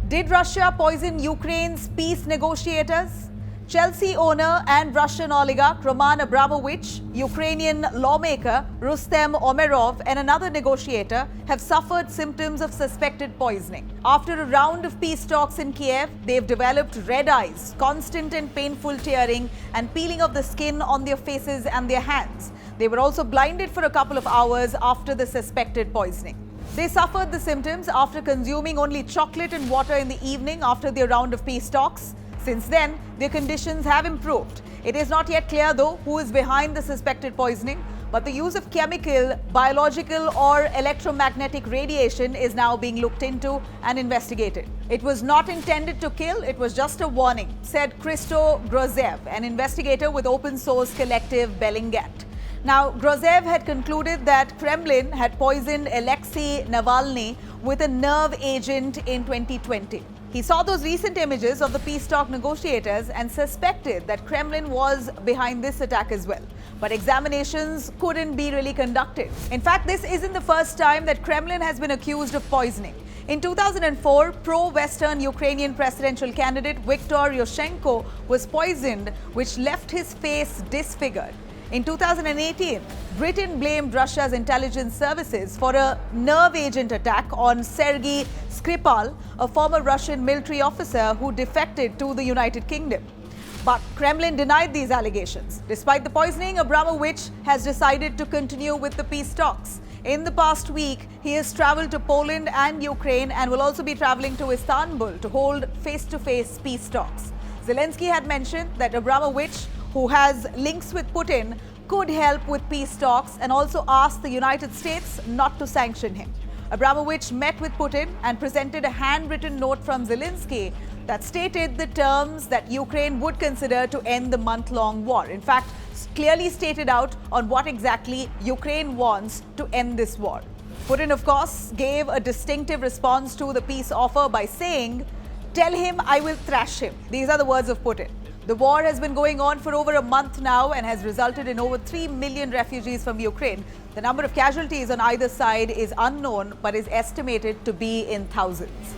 Did Russia poison Ukraine's peace negotiators? Chelsea owner and Russian oligarch Roman Abramovich, Ukrainian lawmaker Rustem Umerov and another negotiator have suffered symptoms of suspected poisoning. After a round of peace talks in Kiev, they've developed red eyes, constant and painful tearing and peeling of the skin on their faces and their hands. They were also blinded for a couple of hours after the suspected poisoning. They suffered the symptoms after consuming only chocolate and water in the evening after their round of peace talks. Since then, their conditions have improved. It is not yet clear, though, who is behind the suspected poisoning, but the use of chemical, biological or electromagnetic radiation is now being looked into and investigated. It was not intended to kill, it was just a warning, said Christo Grozev, an investigator with open source collective Belingat. Now, Grozev had concluded that Kremlin had poisoned Alexei Navalny with a nerve agent in 2020. He saw those recent images of the peace talk negotiators and suspected that Kremlin was behind this attack as well. But examinations couldn't be really conducted. In fact, this isn't the first time that Kremlin has been accused of poisoning. In 2004, pro-Western Ukrainian presidential candidate Viktor Yushchenko was poisoned, which left his face disfigured. In 2018, Britain blamed Russia's intelligence services for a nerve agent attack on Sergei Skripal, a former Russian military officer who defected to the United Kingdom. But Kremlin denied these allegations. Despite the poisoning, Abramovich has decided to continue with the peace talks. In the past week, he has traveled to Poland and Ukraine and will also be traveling to Istanbul to hold face-to-face peace talks. Zelensky had mentioned that Abramovich, who has links with Putin, could help with peace talks and also asked the United States not to sanction him. Abramovich met with Putin and presented a handwritten note from Zelensky that stated the terms that Ukraine would consider to end the month-long war. In fact, clearly stated out on what exactly Ukraine wants to end this war. Putin, of course, gave a distinctive response to the peace offer by saying, "Tell him I will thrash him." These are the words of Putin. The war has been going on for over a month now and has resulted in over 3 million refugees from Ukraine. The number of casualties on either side is unknown but is estimated to be in thousands.